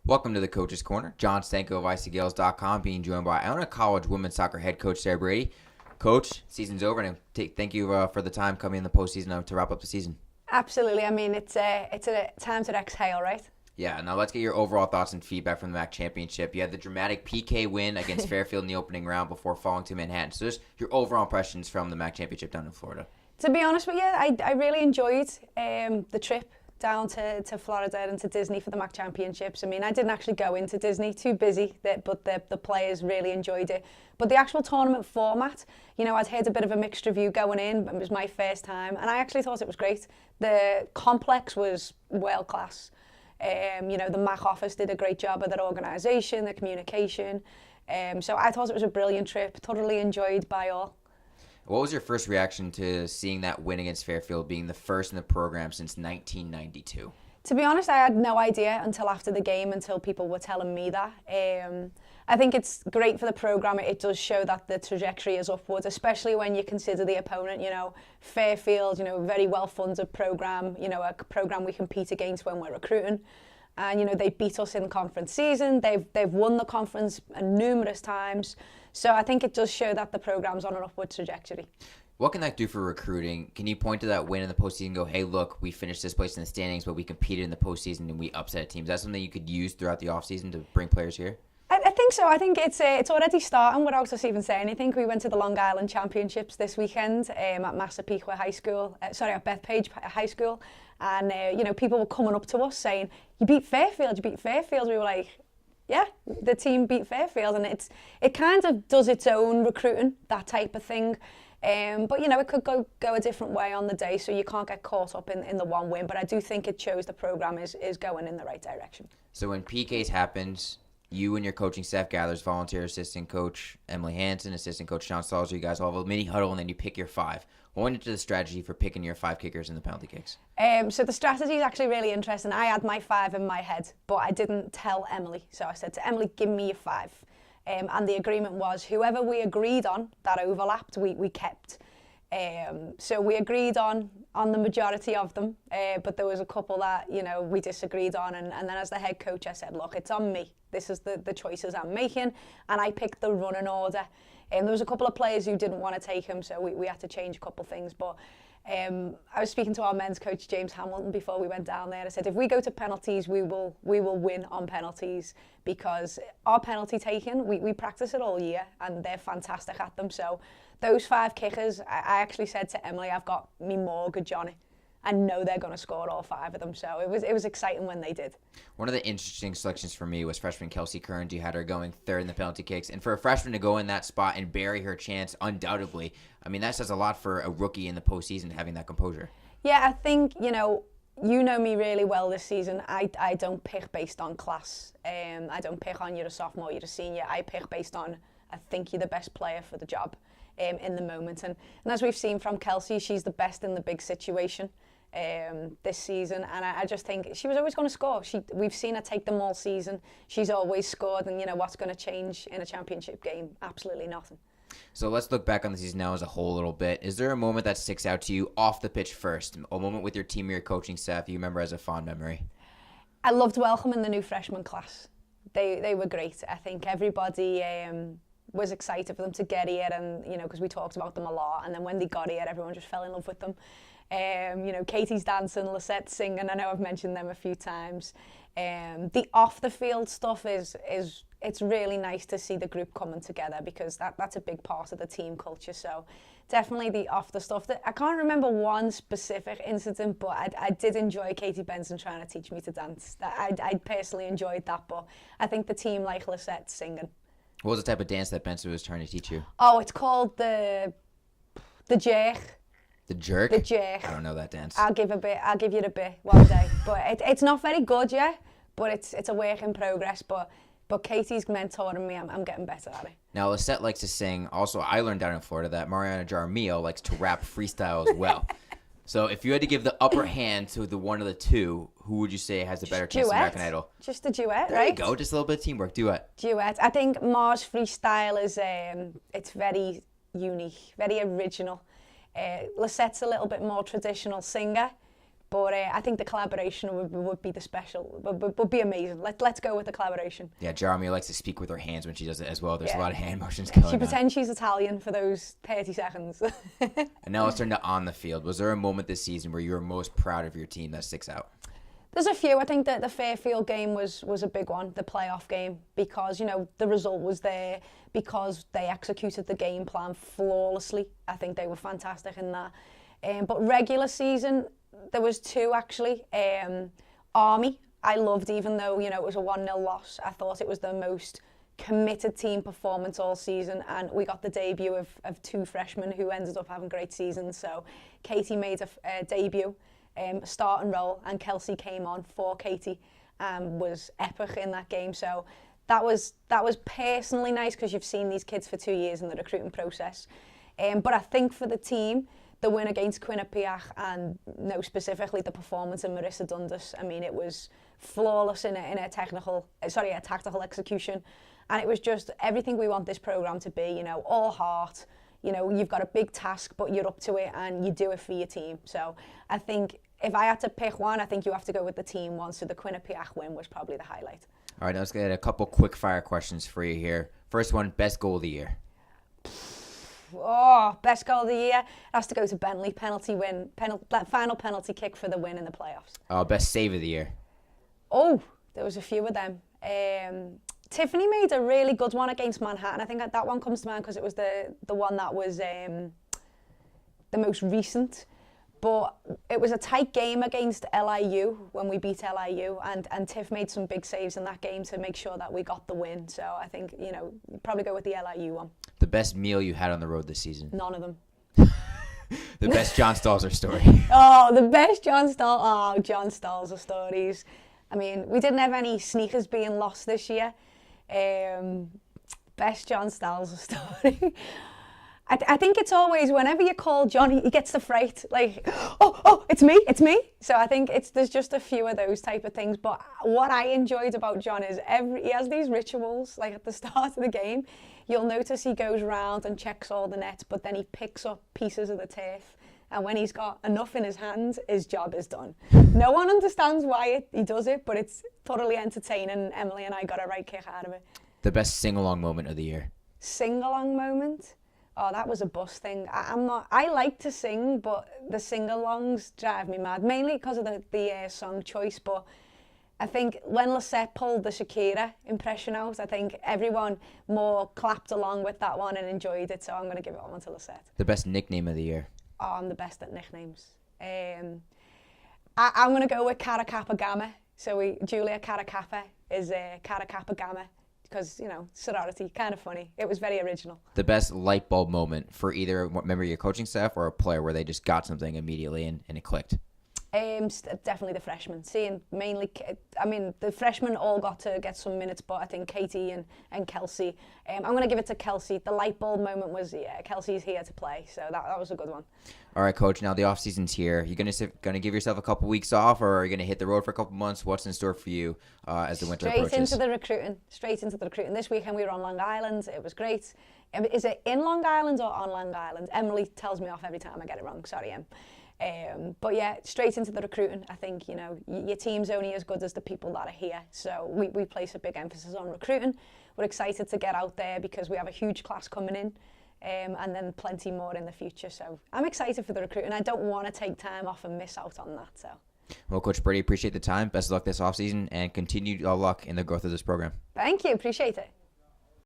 Welcome to the Coach's Corner. John Stanko of Gaels.com, being joined by Iona College women's soccer head coach Sarah Brady. Coach, season's over, and thank you for the time coming in the postseason to wrap up the season. Absolutely. I mean, it's a time to exhale, right? Yeah, now let's get your overall thoughts and feedback from the MAC Championship. You had the dramatic PK win against Fairfield in the opening round before falling to Manhattan. So just your overall impressions from the MAC Championship down in Florida. To be honest with you, I really enjoyed the trip down to Florida and to Disney for the MAC Championships. I mean, I didn't actually go into Disney, too busy, but the players really enjoyed it. But the actual tournament format, you know, I'd heard a bit of a mixed review going in. It was my first time, and I actually thought it was great. The complex was world class. You know, the MAC office did a great job of their organisation, their communication. So I thought it was a brilliant trip, thoroughly enjoyed by all. What was your first reaction to seeing that win against Fairfield, being the first in the program since 1992? To be honest, I had no idea until after the game, until people were telling me that. I think it's great for the program. It does show that the trajectory is upwards, especially when you consider the opponent. You know, Fairfield, you know, very well-funded program, you know, a program we compete against when we're recruiting. And, you know, they beat us in the conference season. They've won the conference numerous times. So I think it does show that the program's on an upward trajectory. What can that do for recruiting? Can you point to that win in the postseason and go, hey, look, we finished this place in the standings, but we competed in the postseason and we upset a team? Is that something you could use throughout the offseason to bring players here? I think so. I think it's already starting without us even saying anything. We went to the Long Island Championships this weekend at Massapequa High School, at Bethpage High School. And, you know, people were coming up to us saying, you beat Fairfield, you beat Fairfield. We were like, yeah, the team beat Fairfield. And it kind of does its own recruiting, that type of thing. But, you know, it could go a different way on the day, so you can't get caught up in the one win. But I do think it shows the program is going in the right direction. So when PKs happens, you and your coaching staff gathers, volunteer assistant coach Emily Hansen, assistant coach Sean Salzer, you guys all have a mini huddle, and then you pick your five. What went into the strategy for picking your five kickers in the penalty kicks? So the strategy is actually really interesting. I had my five in my head, but I didn't tell Emily. So I said to Emily, give me your five. And the agreement was whoever we agreed on that overlapped, we kept. So we agreed on the majority of them, but there was a couple that, you know, we disagreed on. And then as the head coach, I said, look, it's on me. This is the choices I'm making. And I picked the running order. There was a couple of players who didn't want to take him, so we had to change a couple of things. But I was speaking to our men's coach, James Hamilton, before we went down there. I said, if we go to penalties, we will win on penalties, because our penalty taking, we practice it all year, and they're fantastic at them. So those five kickers, I actually said to Emily, I've got me mortgage on it. I know they're going to score all five of them. So it was exciting when they did. One of the interesting selections for me was freshman Kelsey Kearns. You had her going third in the penalty kicks. And for a freshman to go in that spot and bury her chance, undoubtedly, I mean, that says a lot for a rookie in the postseason having that composure. Yeah, I think, you know me really well this season. I don't pick based on class. I don't pick on you're a sophomore, you're a senior. I pick based on I think you're the best player for the job in the moment. And as we've seen from Kelsey, she's the best in the big situation this season, and I just think she was always going to score. We've seen her take them all season. She's always scored, and you know what's going to change in a championship game? Absolutely nothing. So let's look back on the season now as a whole a little bit. Is there a moment that sticks out to you off the pitch first? A moment with your team or your coaching staff you remember as a fond memory? I loved welcoming the new freshman class. They were great. I think everybody was excited for them to get here, and you know, because we talked about them a lot, and then when they got here, everyone just fell in love with them. You know, Katie's dancing, Lisette's singing. I know I've mentioned them a few times. The off the field stuff it's really nice to see the group coming together, because that's a big part of the team culture. So definitely the off the stuff. I can't remember one specific incident, but I did enjoy Katie Benson trying to teach me to dance. I personally enjoyed that, but I think the team like Lisette singing. What was the type of dance that Benson was trying to teach you? Oh, it's called the jerk. The jerk? The jerk. I don't know that dance. I'll give you the bit one day. But it's not very good yet, but it's a work in progress. But Katie's mentoring me. I'm getting better at it. Now, Lisette likes to sing. Also, I learned down in Florida that Mariana Jaramillo likes to rap freestyle as well. So if you had to give the upper hand to the one of the two, who would you say has the better chance of American Idol? Just a duet, right? There you go. Just a little bit of teamwork. Duet. I think Mars freestyle is it's very unique, very original. Lisette's a little bit more traditional singer, But I think the collaboration would be the special, would be amazing. Let's go with the collaboration. Yeah, Jeremy likes to speak with her hands when she does it as well. There's a Yeah. lot of hand motions going on. She pretends she's Italian for those 30 seconds. And now let's turn to on the field. Was there a moment this season where you were most proud of your team that sticks out? There's a few. I think that the Fairfield game was a big one, the playoff game, because, you know, the result was there, because they executed the game plan flawlessly. I think they were fantastic in that. But regular season, there was two actually. Army, I loved, even though, you know, it was a 1-0 loss. I thought it was the most committed team performance all season, and we got the debut of two freshmen who ended up having great seasons. So Katie made a debut, start and roll, and Kelsey came on for Katie, was epic in that game. So that was personally nice, because you've seen these kids for 2 years in the recruiting process. But I think for the team, the win against Quinnipiac, and specifically the performance of Marissa Dundas, I mean, it was flawless in a tactical execution, and it was just everything we want this program to be. You know, all heart. You know, you've got a big task, but you're up to it, and you do it for your team. So I think if I had to pick one, I think you have to go with the team one. So the Quinnipiac win was probably the highlight. All right, now let's get a couple quick fire questions for you here. First one, best goal of the year. Oh, best goal of the year. It has to go to Bentley. Penalty win. Final penalty kick for the win in the playoffs. Best save of the year. Oh, there was a few of them. Tiffany made a really good one against Manhattan. I think that one comes to mind because it was the one that was the most recent. But it was a tight game against LIU when we beat LIU, and Tiff made some big saves in that game to make sure that we got the win. So I think, you know, probably go with the LIU one. The best meal you had on the road this season. None of them. The best John Stalzer story. Oh, the best John Stalzer stories. I mean, we didn't have any sneakers being lost this year. Best John Stalzer story. I think it's always, whenever you call John, he gets the fright, like, oh, it's me. So I think there's just a few of those type of things. But what I enjoyed about John is he has these rituals, like at the start of the game, you'll notice he goes round and checks all the nets, but then he picks up pieces of the turf. And when he's got enough in his hands, his job is done. No one understands why he does it, but it's thoroughly entertaining. Emily and I got a right kick out of it. The best sing-along moment of the year. Sing-along moment? Oh, that was a bus thing. I like to sing, but the sing-alongs drive me mad, mainly because of the song choice. But I think when Lisette pulled the Shakira impression out, I think everyone more clapped along with that one and enjoyed it. So I'm going to give it one to Lisette. The best nickname of the year. Oh, I'm the best at nicknames. I'm going to go with Cara Kappa Gamma. So Julia Cara Kappa is Cara Kappa Gamma. Because, you know, sorority, kind of funny. It was very original. The best light bulb moment for either a member of your coaching staff or a player where they just got something immediately and it clicked? Definitely the freshmen. Seeing mainly, I mean, the freshmen all got to get some minutes, but I think Katie and Kelsey. I'm going to give it to Kelsey. The light bulb moment was, Kelsey's here to play. So that was a good one. All right, Coach, now the off-season's here. You're going to give yourself a couple weeks off, or are you going to hit the road for a couple months? What's in store for you as the winter approaches? Straight into the recruiting. This weekend we were on Long Island. It was great. Is it in Long Island or on Long Island? Emily tells me off every time I get it wrong. Sorry, Em. But yeah, straight into the recruiting. I think, you know, your team's only as good as the people that are here. So we place a big emphasis on recruiting. We're excited to get out there because we have a huge class coming in. And then plenty more in the future. So I'm excited for the recruiting. I don't want to take time off and miss out on that. So. Well, Coach Brady, appreciate the time. Best of luck this offseason and continued luck in the growth of this program. Thank you. Appreciate it.